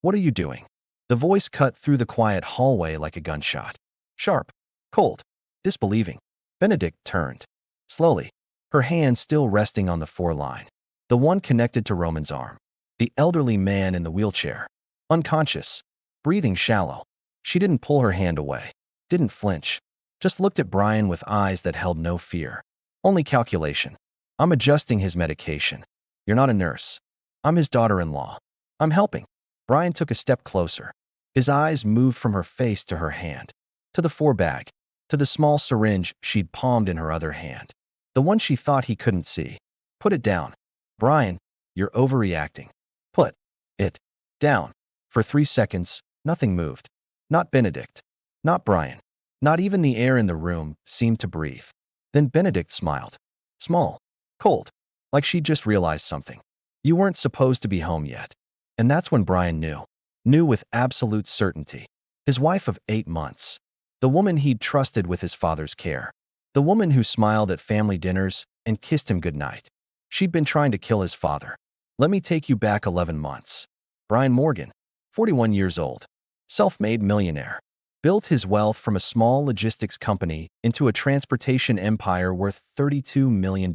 What are you doing? The voice cut through the quiet hallway like a gunshot. Sharp, cold, disbelieving. Benedict turned. Slowly, her hand still resting on the foreline, the one connected to Roman's arm. The elderly man in the wheelchair. Unconscious, breathing shallow. She didn't pull her hand away, didn't flinch, just looked at Brian with eyes that held no fear. Only calculation. I'm adjusting his medication. You're not a nurse. I'm his daughter-in-law. I'm helping. Brian took a step closer. His eyes moved from her face to her hand, to the forebag, to the small syringe she'd palmed in her other hand, the one she thought he couldn't see. Put it down. Brian, you're overreacting. Put it down. For 3 seconds, nothing moved. Not Benedict. Not Brian. Not even the air in the room seemed to breathe. Then Benedict smiled. Small. Cold. Like she'd just realized something. You weren't supposed to be home yet. And that's when Brian knew. Knew with absolute certainty. His wife of 8 months. The woman he'd trusted with his father's care. The woman who smiled at family dinners and kissed him goodnight. She'd been trying to kill his father. Let me take you back 11 months. Brian Morgan, 41 years old. Self-made millionaire. Built his wealth from a small logistics company into a transportation empire worth $32 million.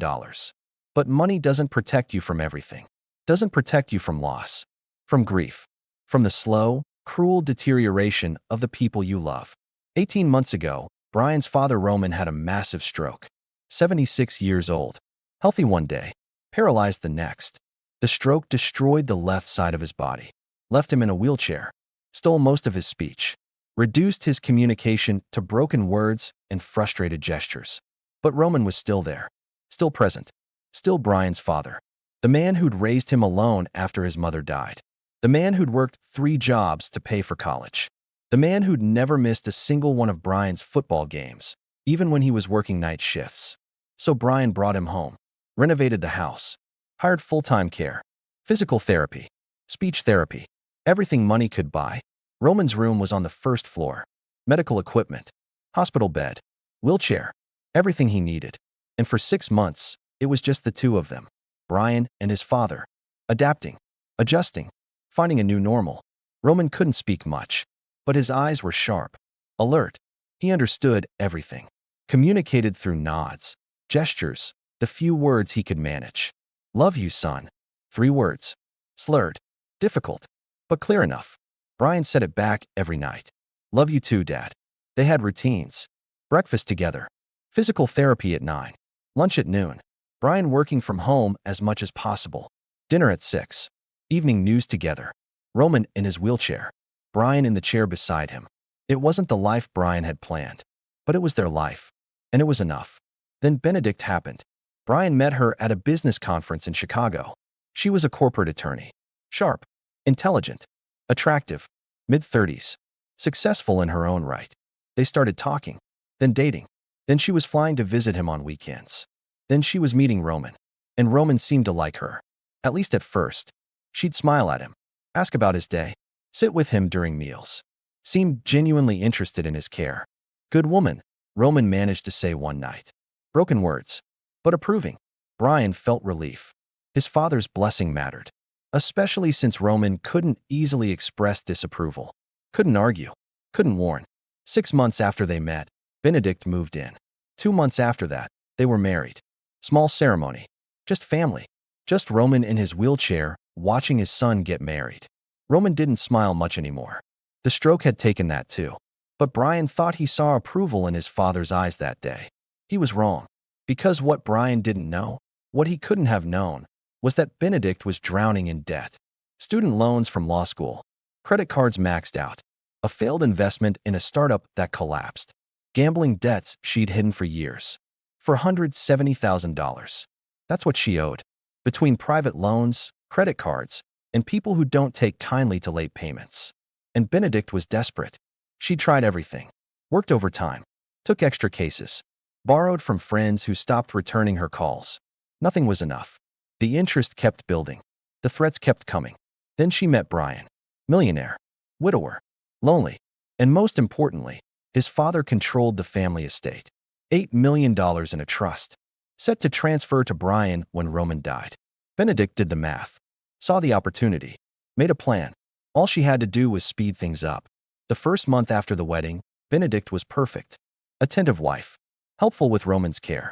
But money doesn't protect you from everything. Doesn't protect you from loss. From grief. From the slow, cruel deterioration of the people you love. 18 months ago, Brian's father Roman had a massive stroke. 76 years old. Healthy one day. Paralyzed the next. The stroke destroyed the left side of his body. Left him in a wheelchair. Stole most of his speech. Reduced his communication to broken words and frustrated gestures. But Roman was still there. Still present. Still Brian's father. The man who'd raised him alone after his mother died. The man who'd worked 3 jobs to pay for college. The man who'd never missed a single one of Brian's football games, even when he was working night shifts. So Brian brought him home. Renovated the house. Hired full-time care. Physical therapy. Speech therapy. Everything money could buy. Roman's room was on the 1st floor. Medical equipment. Hospital bed. Wheelchair. Everything he needed. And for 6 months, it was just the two of them. Brian and his father. Adapting. Adjusting. Finding a new normal. Roman couldn't speak much, but his eyes were sharp. Alert. He understood everything. Communicated through nods. Gestures. The few words he could manage. Love you, son. 3 words. Slurred. Difficult. But clear enough. Brian said it back every night. Love you too, Dad. They had routines. Breakfast together. Physical therapy at 9. Lunch at noon. Brian working from home as much as possible. Dinner at 6. Evening news together. Roman in his wheelchair. Brian in the chair beside him. It wasn't the life Brian had planned, but it was their life. And it was enough. Then Benedict happened. Brian met her at a business conference in Chicago. She was a corporate attorney. Sharp. Intelligent. Attractive. Mid-30s. Successful in her own right. They started talking. Then dating. Then she was flying to visit him on weekends. Then she was meeting Roman. And Roman seemed to like her. At least at first. She'd smile at him. Ask about his day. Sit with him during meals. Seemed genuinely interested in his care. Good woman, Roman managed to say one night. Broken words. But approving. Brian felt relief. His father's blessing mattered. Especially since Roman couldn't easily express disapproval. Couldn't argue. Couldn't warn. 6 months after they met, Benedict moved in. 2 months after that, they were married. Small ceremony. Just family. Just Roman in his wheelchair, watching his son get married. Roman didn't smile much anymore. The stroke had taken that too. But Brian thought he saw approval in his father's eyes that day. He was wrong. Because what Brian didn't know, what he couldn't have known, was that Benedict was drowning in debt. Student loans from law school. Credit cards maxed out. A failed investment in a startup that collapsed. Gambling debts she'd hidden for years. For $170,000. That's what she owed. Between private loans, credit cards, and people who don't take kindly to late payments. And Benedict was desperate. She tried everything. Worked overtime. Took extra cases. Borrowed from friends who stopped returning her calls. Nothing was enough. The interest kept building. The threats kept coming. Then she met Brian. Millionaire. Widower. Lonely. And most importantly, his father controlled the family estate. $8 million in a trust. Set to transfer to Brian when Roman died. Benedict did the math. Saw the opportunity. Made a plan. All she had to do was speed things up. The first month after the wedding, Benedict was perfect. Attentive wife, helpful with Roman's care,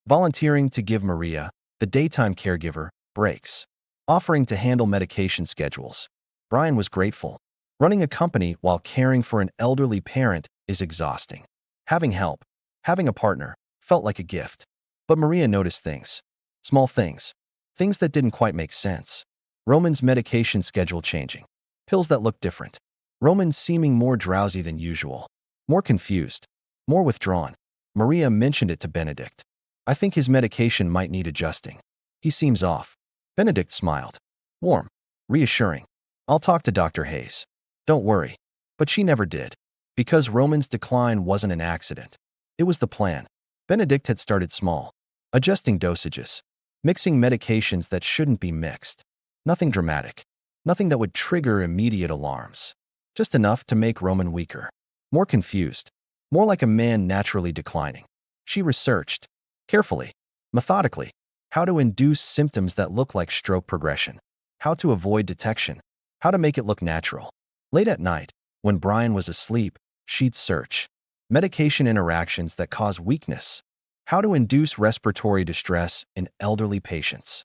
volunteering to give Maria, the daytime caregiver, breaks, offering to handle medication schedules. Brian was grateful. Running a company while caring for an elderly parent is exhausting. Having help, having a partner, felt like a gift. But Maria noticed things. Small things. Things that didn't quite make sense. Roman's medication schedule changing. Pills that looked different. Roman seeming more drowsy than usual. More confused. More withdrawn. Maria mentioned it to Benedict. I think his medication might need adjusting. He seems off. Benedict smiled. Warm. Reassuring. I'll talk to Dr. Hayes. Don't worry. But she never did. Because Roman's decline wasn't an accident. It was the plan. Benedict had started small. Adjusting dosages. Mixing medications that shouldn't be mixed. Nothing dramatic. Nothing that would trigger immediate alarms. Just enough to make Roman weaker. More confused. More like a man naturally declining. She researched. Carefully. Methodically. How to induce symptoms that look like stroke progression. How to avoid detection. How to make it look natural. Late at night, when Brian was asleep, she'd search. Medication interactions that cause weakness. How to induce respiratory distress in elderly patients.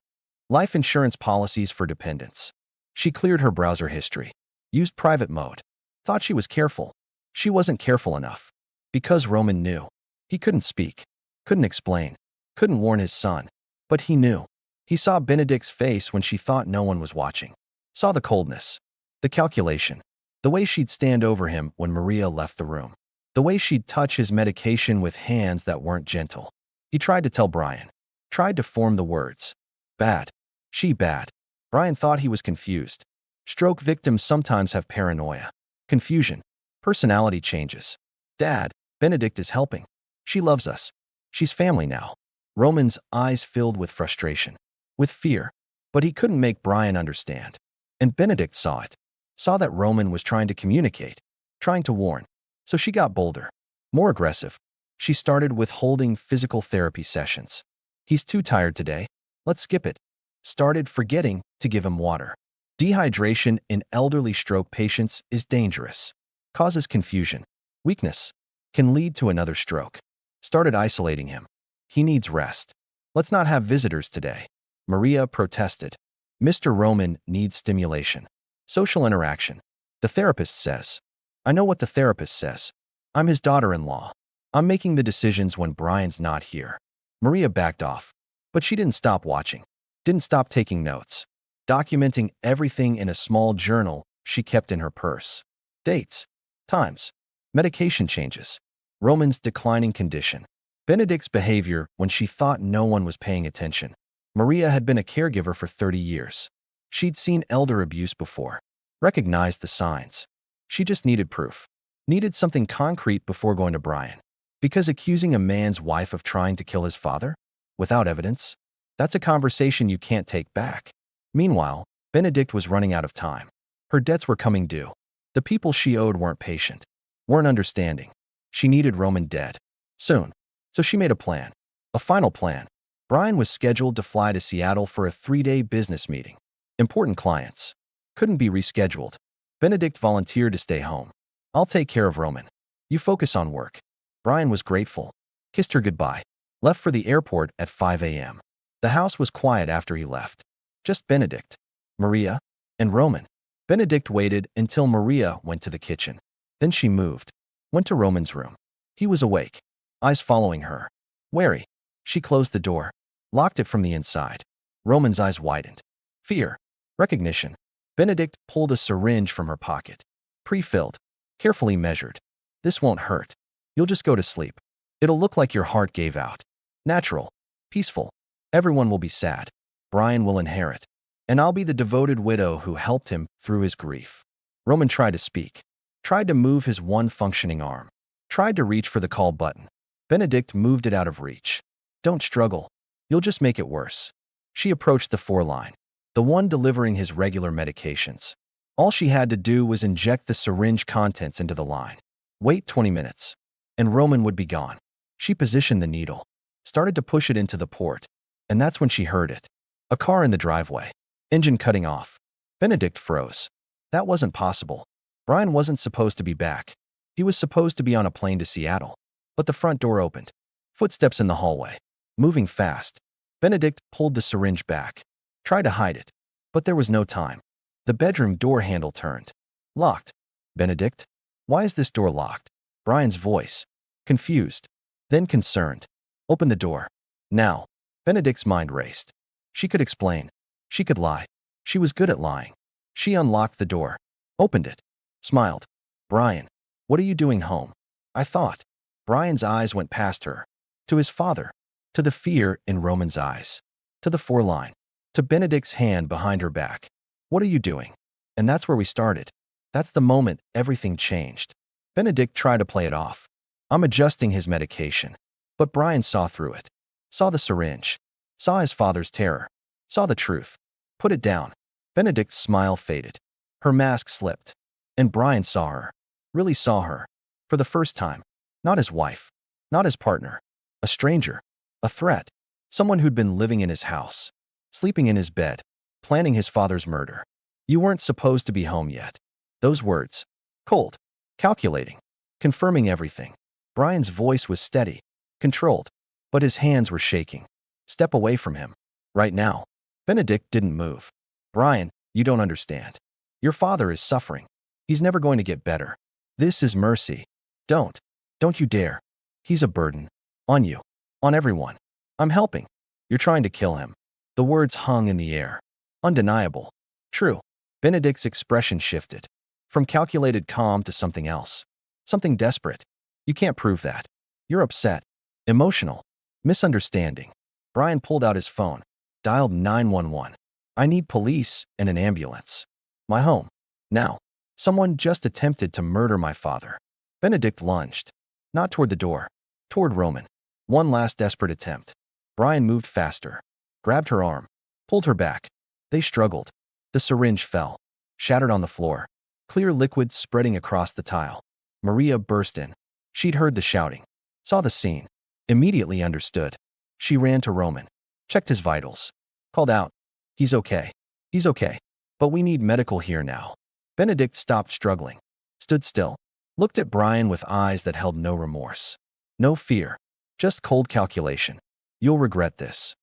Life insurance policies for dependents. She cleared her browser history. Used private mode. Thought she was careful. She wasn't careful enough. Because Roman knew. He couldn't speak. Couldn't explain. Couldn't warn his son. But he knew. He saw Benedict's face when she thought no one was watching. Saw the coldness. The calculation. The way she'd stand over him when Maria left the room. The way she'd touch his medication with hands that weren't gentle. He tried to tell Brian. Tried to form the words. Bad. She bad. Brian thought he was confused. Stroke victims sometimes have paranoia. Confusion. Personality changes. Dad, Benedict is helping. She loves us. She's family now. Roman's eyes filled with frustration. With fear. But he couldn't make Brian understand. And Benedict saw it. Saw that Roman was trying to communicate. Trying to warn. So she got bolder. More aggressive. She started withholding physical therapy sessions. He's too tired today. Let's skip it. Started forgetting to give him water. Dehydration in elderly stroke patients is dangerous. Causes confusion. Weakness. Can lead to another stroke. Started isolating him. He needs rest. Let's not have visitors today. Maria protested. Mr. Roman needs stimulation. Social interaction. The therapist says. I know what the therapist says. I'm his daughter-in-law. I'm making the decisions when Brian's not here. Maria backed off. But she didn't stop watching. Didn't stop taking notes. Documenting everything in a small journal she kept in her purse. Dates. Times. Medication changes. Roman's declining condition. Benedict's behavior when she thought no one was paying attention. Maria had been a caregiver for 30 years. She'd seen elder abuse before. Recognized the signs. She just needed proof. Needed something concrete before going to Brian. Because accusing a man's wife of trying to kill his father? Without evidence? That's a conversation you can't take back. Meanwhile, Benedict was running out of time. Her debts were coming due. The people she owed weren't patient. Weren't understanding. She needed Roman dead. Soon. So she made a plan. A final plan. Brian was scheduled to fly to Seattle for a 3-day business meeting. Important clients. Couldn't be rescheduled. Benedict volunteered to stay home. I'll take care of Roman. You focus on work. Brian was grateful. Kissed her goodbye. Left for the airport at 5 a.m. The house was quiet after he left. Just Benedict, Maria, and Roman. Benedict waited until Maria went to the kitchen. Then she moved. Went to Roman's room. He was awake. Eyes following her. Wary. She closed the door. Locked it from the inside. Roman's eyes widened. Fear. Recognition. Benedict pulled a syringe from her pocket. Pre-filled. Carefully measured. This won't hurt. You'll just go to sleep. It'll look like your heart gave out. Natural. Peaceful. Everyone will be sad. Brian will inherit. And I'll be the devoted widow who helped him through his grief. Roman tried to speak. Tried to move his one functioning arm. Tried to reach for the call button. Benedict moved it out of reach. Don't struggle. You'll just make it worse. She approached the 4-line. The one delivering his regular medications. All she had to do was inject the syringe contents into the line. Wait 20 minutes. And Roman would be gone. She positioned the needle. Started to push it into the port. And that's when she heard it. A car in the driveway. Engine cutting off. Benedict froze. That wasn't possible. Brian wasn't supposed to be back. He was supposed to be on a plane to Seattle. But the front door opened. Footsteps in the hallway. Moving fast. Benedict pulled the syringe back. Tried to hide it. But there was no time. The bedroom door handle turned. Locked. Benedict? Why is this door locked? Brian's voice. Confused. Then concerned. Open the door. Now. Benedict's mind raced. She could explain. She could lie. She was good at lying. She unlocked the door. Opened it. Smiled. Brian, what are you doing home? I thought. Brian's eyes went past her. To his father. To the fear in Roman's eyes. To the foreline. To Benedict's hand behind her back. What are you doing? And that's where we started. That's the moment everything changed. Benedict tried to play it off. I'm adjusting his medication. But Brian saw through it. Saw the syringe. Saw his father's terror. Saw the truth. Put it down. Benedict's smile faded. Her mask slipped. And Brian saw her. Really saw her. For the first time. Not his wife. Not his partner. A stranger. A threat. Someone who'd been living in his house. Sleeping in his bed. Planning his father's murder. You weren't supposed to be home yet. Those words. Cold. Calculating. Confirming everything. Brian's voice was steady. Controlled. But his hands were shaking. Step away from him. Right now. Benedict didn't move. Brian, you don't understand. Your father is suffering. He's never going to get better. This is mercy. Don't. Don't you dare. He's a burden. On you. On everyone. I'm helping. You're trying to kill him. The words hung in the air. Undeniable. True. Benedict's expression shifted. From calculated calm to something else. Something desperate. You can't prove that. You're upset. Emotional. Misunderstanding. Brian pulled out his phone. Dialed 911. I need police and an ambulance. My home. Now. Someone just attempted to murder my father. Benedict lunged. Not toward the door. Toward Roman. One last desperate attempt. Brian moved faster. Grabbed her arm. Pulled her back. They struggled. The syringe fell. Shattered on the floor. Clear liquid spreading across the tile. Maria burst in. She'd heard the shouting. Saw the scene. Immediately understood. She ran to Roman. Checked his vitals. Called out. He's okay. He's okay. But we need medical here now. Benedict stopped struggling. Stood still. Looked at Brian with eyes that held no remorse. No fear. Just cold calculation. You'll regret this.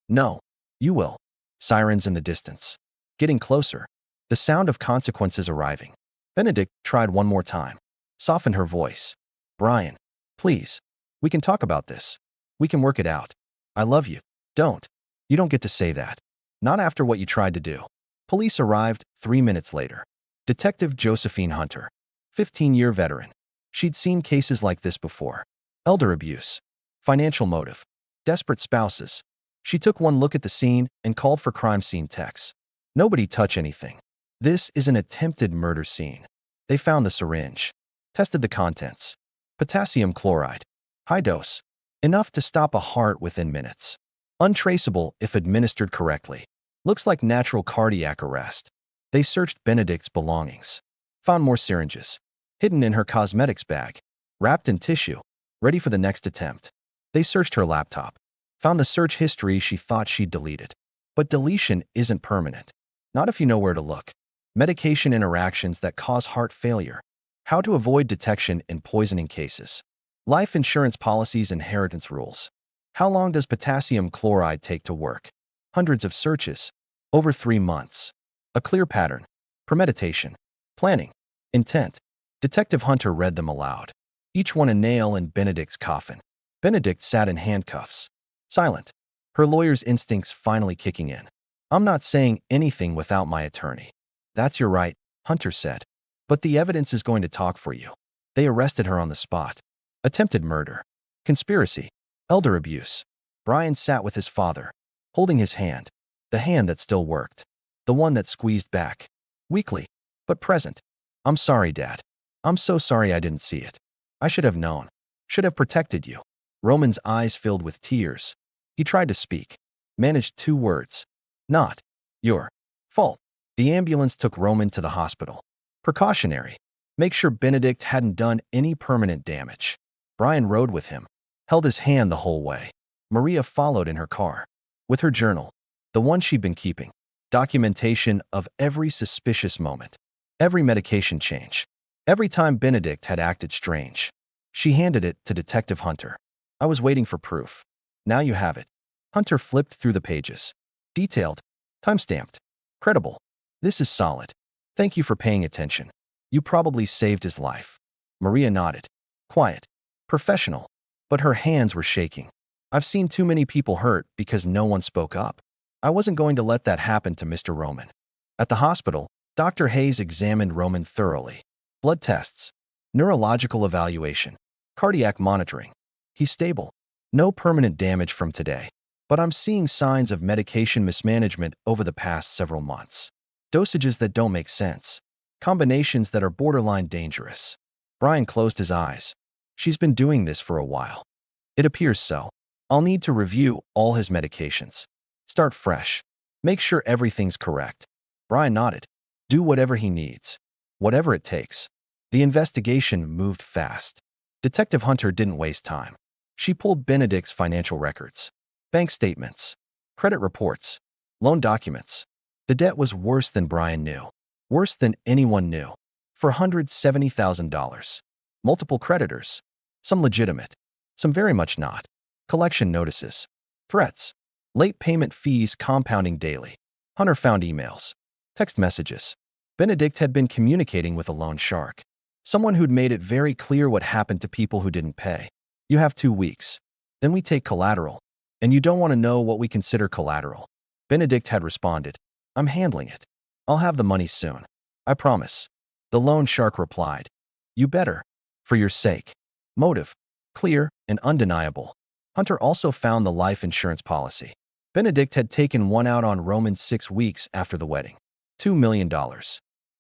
No. You will. Sirens in the distance. Getting closer. The sound of consequences arriving. Benedict tried one more time. Softened her voice. Brian. Please. We can talk about this. We can work it out. I love you. Don't. You don't get to say that. Not after what you tried to do. Police arrived 3 minutes later. Detective Josephine Hunter. 15-year veteran. She'd seen cases like this before. Elder abuse. Financial motive. Desperate spouses. She took one look at the scene and called for crime scene techs. Nobody touch anything. This is an attempted murder scene. They found the syringe. Tested the contents. Potassium chloride. High dose. Enough to stop a heart within minutes. Untraceable if administered correctly. Looks like natural cardiac arrest. They searched Benedict's belongings. Found more syringes. Hidden in her cosmetics bag. Wrapped in tissue. Ready for the next attempt. They searched her laptop. Found the search history she thought she'd deleted. But deletion isn't permanent. Not if you know where to look. Medication interactions that cause heart failure. How to avoid detection in poisoning cases. Life insurance policies, inheritance rules. How long does potassium chloride take to work? Hundreds of searches. Over 3 months. A clear pattern. Premeditation. Planning. Intent. Detective Hunter read them aloud. Each one a nail in Benedict's coffin. Benedict sat in handcuffs. Silent. Her lawyer's instincts finally kicking in. I'm not saying anything without my attorney. That's your right, Hunter said. But the evidence is going to talk for you. They arrested her on the spot. Attempted murder. Conspiracy. Elder abuse. Brian sat with his father, holding his hand. The hand that still worked. The one that squeezed back. Weakly, but present. I'm sorry, Dad. I'm so sorry I didn't see it. I should have known. Should have protected you. Roman's eyes filled with tears. He tried to speak. Managed 2 words. Not your fault. The ambulance took Roman to the hospital. Precautionary. Make sure Benedict hadn't done any permanent damage. Brian rode with him. Held his hand the whole way. Maria followed in her car. With her journal. The one she'd been keeping. Documentation of every suspicious moment. Every medication change. Every time Benedict had acted strange. She handed it to Detective Hunter. I was waiting for proof. Now you have it. Hunter flipped through the pages. Detailed. Time-stamped. Credible. This is solid. Thank you for paying attention. You probably saved his life. Maria nodded. Quiet. Professional. But her hands were shaking. I've seen too many people hurt because no one spoke up. I wasn't going to let that happen to Mr. Roman. At the hospital, Dr. Hayes examined Roman thoroughly. Blood tests. Neurological evaluation. Cardiac monitoring. He's stable. No permanent damage from today. But I'm seeing signs of medication mismanagement over the past several months. Dosages that don't make sense. Combinations that are borderline dangerous. Brian closed his eyes. She's been doing this for a while. It appears so. I'll need to review all his medications. Start fresh. Make sure everything's correct. Brian nodded. Do whatever he needs. Whatever it takes. The investigation moved fast. Detective Hunter didn't waste time. She pulled Benedict's financial records. Bank statements. Credit reports. Loan documents. The debt was worse than Brian knew. Worse than anyone knew. $470,000. Multiple creditors. Some legitimate. Some very much not. Collection notices. Threats. Late payment fees compounding daily. Hunter found emails. Text messages. Benedict had been communicating with a loan shark. Someone who'd made it very clear what happened to people who didn't pay. You have 2 weeks. Then we take collateral. And you don't want to know what we consider collateral. Benedict had responded. I'm handling it. I'll have the money soon. I promise. The loan shark replied. You better. For your sake. Motive. Clear and undeniable. Hunter also found the life insurance policy. Benedict had taken one out on Roman 6 weeks after the wedding. $2 million.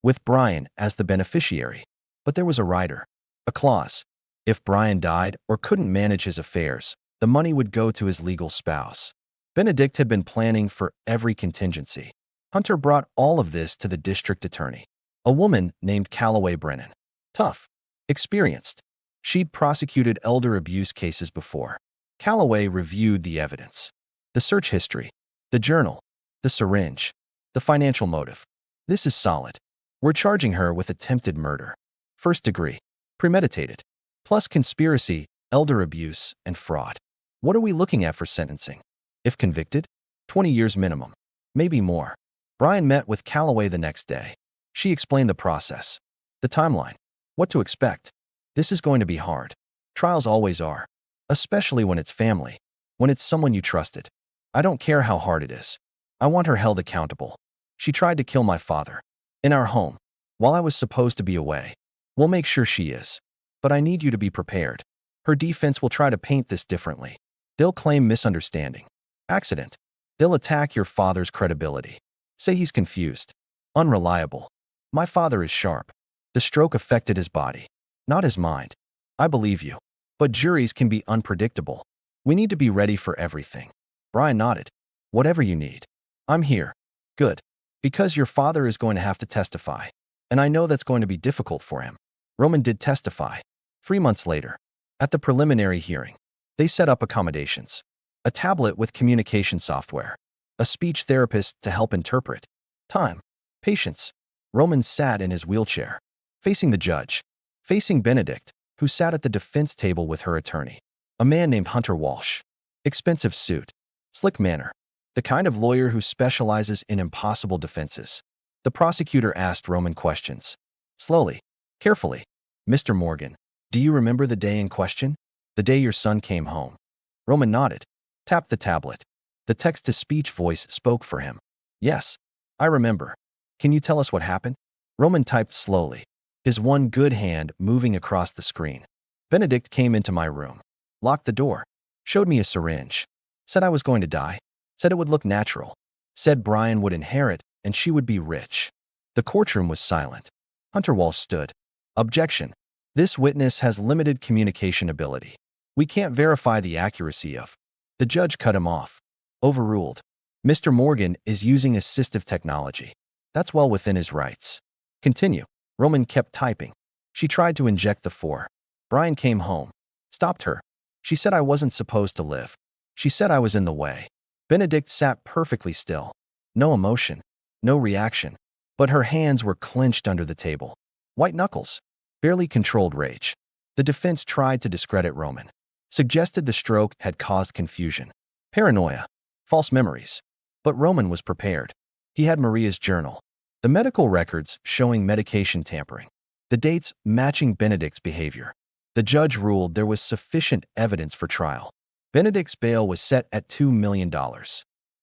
With Brian as the beneficiary. But there was a rider. A clause. If Brian died or couldn't manage his affairs, the money would go to his legal spouse. Benedict had been planning for every contingency. Hunter brought all of this to the district attorney. A woman named Calloway Brennan. Tough. Experienced. She'd prosecuted elder abuse cases before. Calloway reviewed the evidence. The search history. The journal. The syringe. The financial motive. This is solid. We're charging her with attempted murder. First degree. Premeditated. Plus conspiracy, elder abuse, and fraud. What are we looking at for sentencing? If convicted, 20 years minimum. Maybe more. Brian met with Calloway the next day. She explained the process. The timeline. What to expect. This is going to be hard. Trials always are. Especially when it's family. When it's someone you trusted. I don't care how hard it is. I want her held accountable. She tried to kill my father. In our home. While I was supposed to be away. We'll make sure she is. But I need you to be prepared. Her defense will try to paint this differently. They'll claim misunderstanding. Accident. They'll attack your father's credibility. Say he's confused. Unreliable. My father is sharp. The stroke affected his body. Not his mind. I believe you. But juries can be unpredictable. We need to be ready for everything. Brian nodded. Whatever you need. I'm here. Good. Because your father is going to have to testify. And I know that's going to be difficult for him. Roman did testify. 3 months later. At the preliminary hearing. They set up accommodations. A tablet with communication software. A speech therapist to help interpret. Time. Patience. Roman sat in his wheelchair. Facing the judge. Facing Benedict, who sat at the defense table with her attorney. A man named Hunter Walsh. Expensive suit. Slick manner. The kind of lawyer who specializes in impossible defenses. The prosecutor asked Roman questions. Slowly. Carefully. Mr. Morgan, do you remember the day in question? The day your son came home. Roman nodded. Tapped the tablet. The text-to-speech voice spoke for him. Yes, I remember. Can you tell us what happened? Roman typed slowly, his one good hand moving across the screen. Benedict came into my room. Locked the door. Showed me a syringe. Said I was going to die. Said it would look natural. Said Brian would inherit and she would be rich. The courtroom was silent. Hunter Walsh stood. Objection. This witness has limited communication ability. We can't verify the accuracy of. The judge cut him off. Overruled. Mr. Morgan is using assistive technology. That's well within his rights. Continue. Roman kept typing. She tried to inject the 4. Brian came home. Stopped her. She said I wasn't supposed to live. She said I was in the way. Benedict sat perfectly still. No emotion. No reaction. but her hands were clenched under the table. White knuckles. Barely controlled rage. The defense tried to discredit Roman. Suggested the stroke had caused confusion. Paranoia. False memories. But Roman was prepared. He had Maria's journal. The medical records showing medication tampering. The dates matching Benedict's behavior. The judge ruled there was sufficient evidence for trial. Benedict's bail was set at $2 million.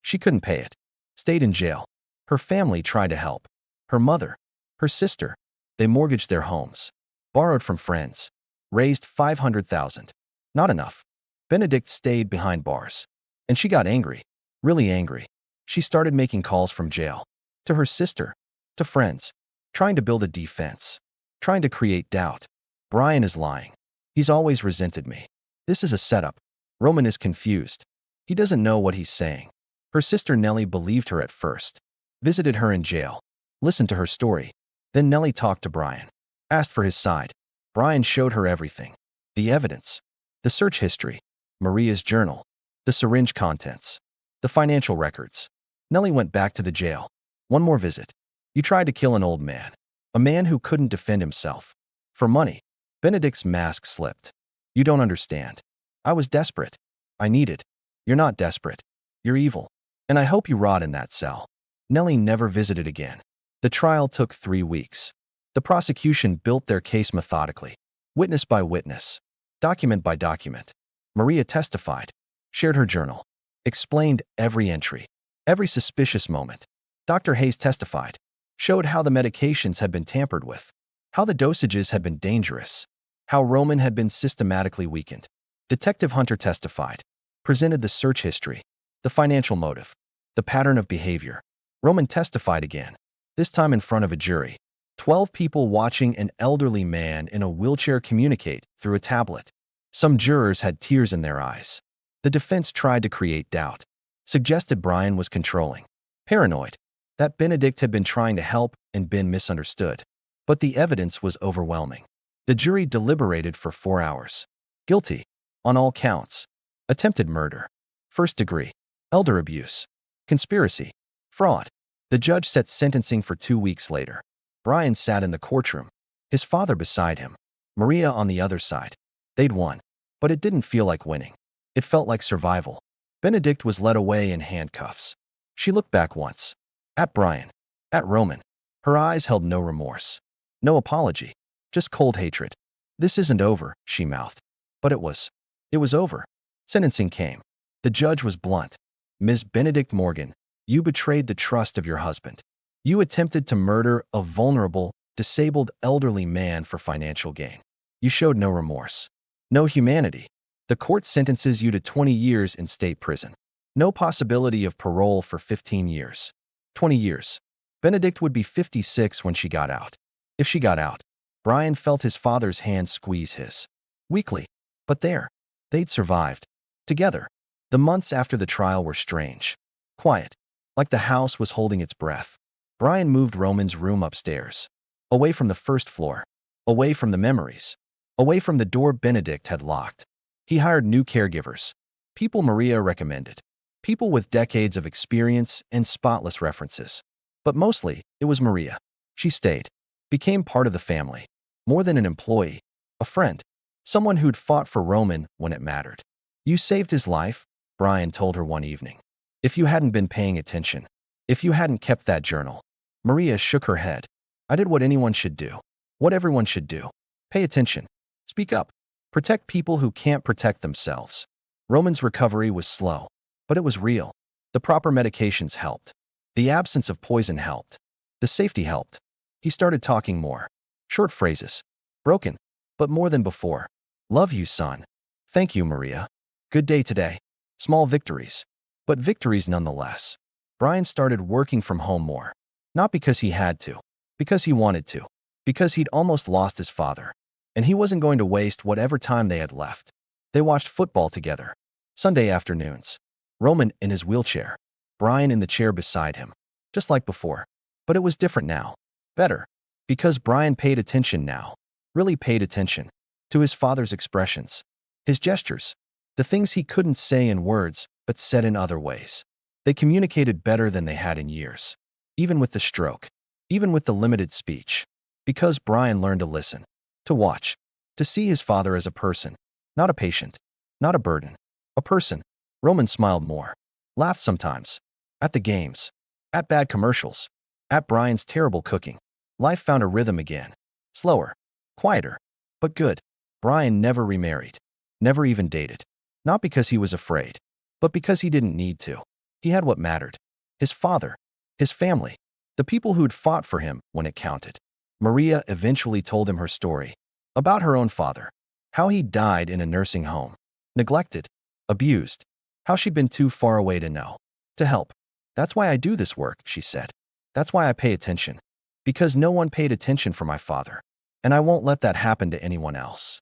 She couldn't pay it. Stayed in jail. Her family tried to help. Her mother, her sister, they mortgaged their homes. Borrowed from friends. Raised $500,000. Not enough. Benedict stayed behind bars. And she got angry. Really angry. She started making calls from jail. To her sister. To friends. Trying to build a defense. Trying to create doubt. Brian is lying. He's always resented me. This is a setup. Roman is confused. He doesn't know what he's saying. Her sister Nellie believed her at first. Visited her in jail. Listened to her story. Then Nellie talked to Brian. Asked for his side. Brian showed her everything. The evidence. The search history. Maria's journal. The syringe contents. The financial records. Nellie went back to the jail. One more visit. You tried to kill an old man. A man who couldn't defend himself. For money. Benedict's mask slipped. You don't understand. I was desperate. I needed. You're not desperate. You're evil. And I hope you rot in that cell. Nellie never visited again. The trial took 3 weeks. The prosecution built their case methodically. Witness by witness. Document by document. Maria testified. Shared her journal. Explained every entry. Every suspicious moment. Dr. Hayes testified. Showed how the medications had been tampered with. How the dosages had been dangerous. How Roman had been systematically weakened. Detective Hunter testified. Presented the search history. The financial motive. The pattern of behavior. Roman testified again. This time in front of a jury. 12 people watching an elderly man in a wheelchair communicate through a tablet. Some jurors had tears in their eyes. The defense tried to create doubt. Suggested Brian was controlling. Paranoid. That Benedict had been trying to help and been misunderstood. But the evidence was overwhelming. The jury deliberated for 4 hours. Guilty. On all counts. Attempted murder. First degree. Elder abuse. Conspiracy. Fraud. The judge set sentencing for 2 weeks later. Brian sat in the courtroom. His father beside him. Maria on the other side. They'd won. But it didn't feel like winning. It felt like survival. Benedict was led away in handcuffs. She looked back once. At Brian. At Roman. Her eyes held no remorse. No apology. Just cold hatred. This isn't over, she mouthed. But it was. It was over. Sentencing came. The judge was blunt. Ms. Benedict Morgan, you betrayed the trust of your husband. You attempted to murder a vulnerable, disabled elderly man for financial gain. You showed no remorse. No humanity. The court sentences you to 20 years in state prison. No possibility of parole for 15 years. 20 years. Benedict would be 56 when she got out. If she got out. Brian felt his father's hand squeeze his. Weakly. But there. They'd survived. Together. The months after the trial were strange. Quiet. Like the house was holding its breath. Brian moved Roman's room upstairs. Away from the first floor. Away from the memories. Away from the door Benedict had locked. He hired new caregivers. People Maria recommended. People with decades of experience and spotless references. But mostly, it was Maria. She stayed. Became part of the family. More than an employee. A friend. Someone who'd fought for Roman when it mattered. You saved his life, Brian told her one evening. If you hadn't been paying attention. If you hadn't kept that journal. Maria shook her head. I did what anyone should do. What everyone should do. Pay attention. Speak up. Protect people who can't protect themselves. Roman's recovery was slow. But it was real. The proper medications helped. The absence of poison helped. The safety helped. He started talking more. Short phrases. Broken. But more than before. Love you, son. Thank you, Maria. Good day today. Small victories. But victories nonetheless. Brian started working from home more. Not because he had to. Because he wanted to. Because he'd almost lost his father. And he wasn't going to waste whatever time they had left. They watched football together. Sunday afternoons. Roman in his wheelchair. Brian in the chair beside him. Just like before. But it was different now. Better. Because Brian paid attention now. Really paid attention. To his father's expressions. His gestures. The things he couldn't say in words, but said in other ways. They communicated better than they had in years. Even with the stroke. even with the limited speech. Because Brian learned to listen, to watch, to see his father as a person, not a patient, not a burden, a person. Roman smiled more, laughed sometimes, at the games, at bad commercials, at Brian's terrible cooking. Life found a rhythm again, slower, quieter, but good. Brian never remarried, never even dated. Not because he was afraid, but because he didn't need to. He had what mattered. His father, his family, the people who'd fought for him when it counted. Maria eventually told him her story, about her own father, how he died in a nursing home, neglected, abused, how she'd been too far away to know, to help. That's why I do this work, she said. That's why I pay attention. Because no one paid attention for my father, and I won't let that happen to anyone else.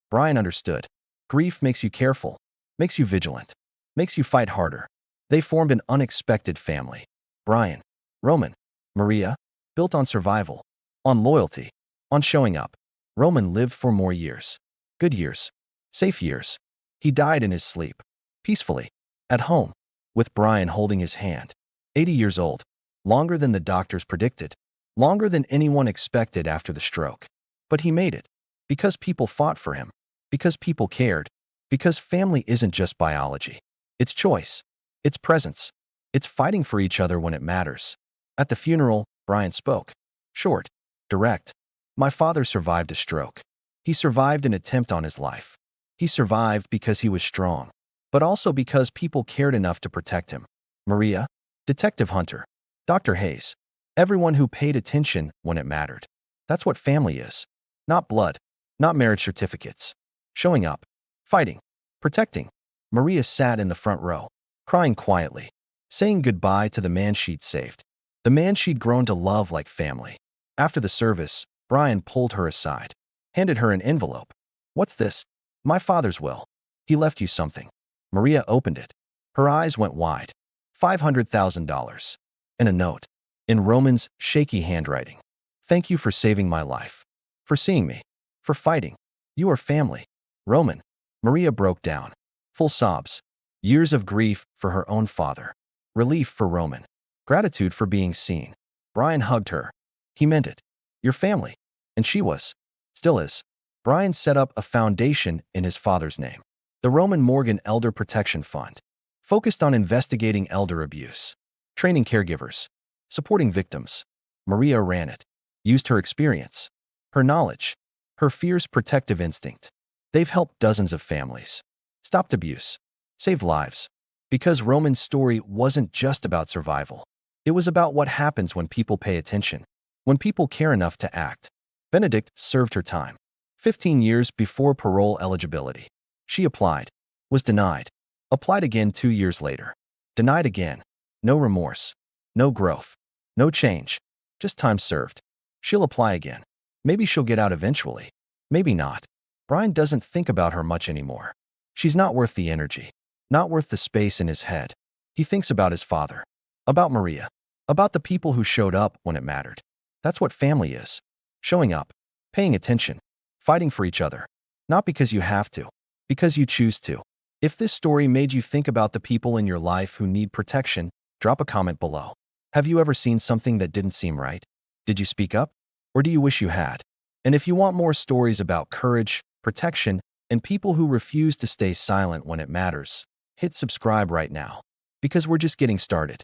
Brian understood. Grief makes you careful, makes you vigilant, makes you fight harder. They formed an unexpected family. Brian, Roman, Maria, built on survival, on loyalty, on showing up. Roman lived for more years. Good years. Safe years. He died in his sleep. Peacefully. At home. With Brian holding his hand. 80 years old. Longer than the doctors predicted. Longer than anyone expected after the stroke. But he made it. Because people fought for him. Because people cared. Because family isn't just biology. It's choice. It's presence. It's fighting for each other when it matters. At the funeral, Brian spoke. Short. Direct. My father survived a stroke. He survived an attempt on his life. He survived because he was strong, but also because people cared enough to protect him. Maria, Detective Hunter, Dr. Hayes, everyone who paid attention when it mattered. That's what family is. Not blood, not marriage certificates. Showing up, fighting, protecting. Maria sat in the front row, crying quietly, saying goodbye to the man she'd saved, the man she'd grown to love like family. After the service, Brian pulled her aside, handed her an envelope. What's this? My father's will. He left you something. Maria opened it. Her eyes went wide. $500,000. And a note. In Roman's shaky handwriting. Thank you for saving my life. For seeing me. For fighting. You are family. Roman. Maria broke down. Full sobs. Years of grief for her own father. Relief for Roman. Gratitude for being seen. Brian hugged her. He meant it. Your family. And she was. Still is. Brian set up a foundation in his father's name. The Roman Morgan Elder Protection Fund. Focused on investigating elder abuse. Training caregivers. Supporting victims. Maria ran it. Used her experience. Her knowledge. Her fierce protective instinct. They've helped dozens of families. Stopped abuse. Saved lives. Because Roman's story wasn't just about survival. It was about what happens when people pay attention. When people care enough to act. Benedict served her time. 15 years before parole eligibility. She applied. Was denied. Applied again 2 years later. Denied again. No remorse. No growth. No change. Just time served. She'll apply again. Maybe she'll get out eventually. Maybe not. Brian doesn't think about her much anymore. She's not worth the energy. Not worth the space in his head. He thinks about his father. About Maria. About the people who showed up when it mattered. That's what family is. Showing up. Paying attention. Fighting for each other. Not because you have to. Because you choose to. If this story made you think about the people in your life who need protection, drop a comment below. Have you ever seen something that didn't seem right? Did you speak up? Or do you wish you had? And if you want more stories about courage, protection, and people who refuse to stay silent when it matters, hit subscribe right now. Because we're just getting started.